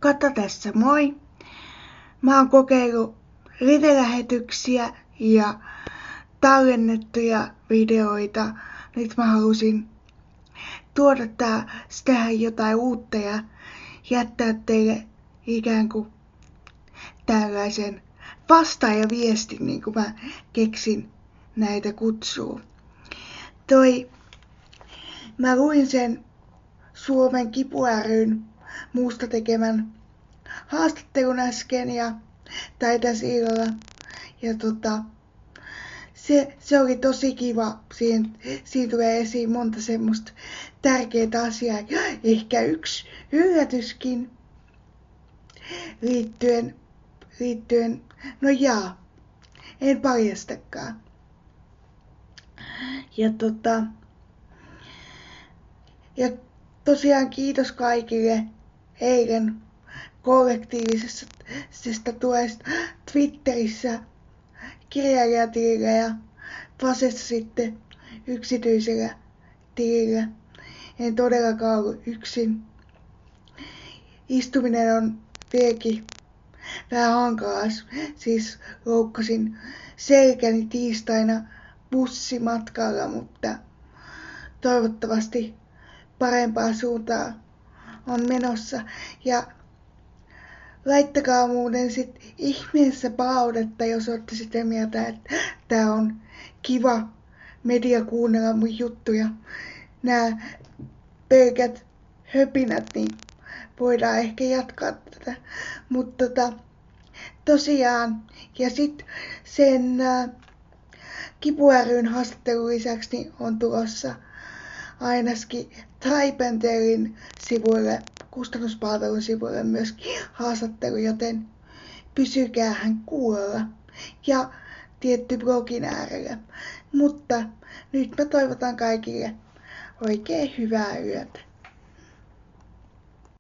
Kata tässä, moi! Mä oon kokeillut live-lähetyksiä ja tallennettuja videoita. Nyt mä halusin tuoda tähän jotain uutta ja jättää teille ikään kuin tällaisen vastaajaviestin, niin kuin mä keksin näitä kutsua. Mä luin sen Suomen Kipu ry:n muusta tekemän haastattelun äsken tai tässä illalla. Ja se oli tosi kiva. Siinä tulee esiin monta semmoista tärkeää asiaa. Ehkä yksi yllätyskin liittyen, no en paljastakaan. Ja tosiaan kiitos kaikille eilen kollektiivisesta tuesta Twitterissä kirjailijatilillä ja Fasessa sitten yksityisellä tilillä. En todellakaan ollut yksin. Istuminen on vieläkin vähän hankalaa. Siis loukkasin selkäni tiistaina bussimatkalla, mutta toivottavasti parempaa suuntaa on menossa. Ja laittakaa muuten sit ihmeessä palautetta, jos olette sitä mieltä, että tää on kiva media kuunnella mun juttuja. Nää pelkät höpinät, niin voidaan ehkä jatkaa tätä. Mutta tosiaan, ja sit sen Kipu ry:n haastattelun lisäksi niin on tulossa ainakin Traipentelin sivuille, kustannuspalvelun sivuille myöskin haastattelu, joten pysykäähän kuulolla ja tietty blogin äärellä. Mutta nyt mä toivotan kaikille oikein hyvää yötä.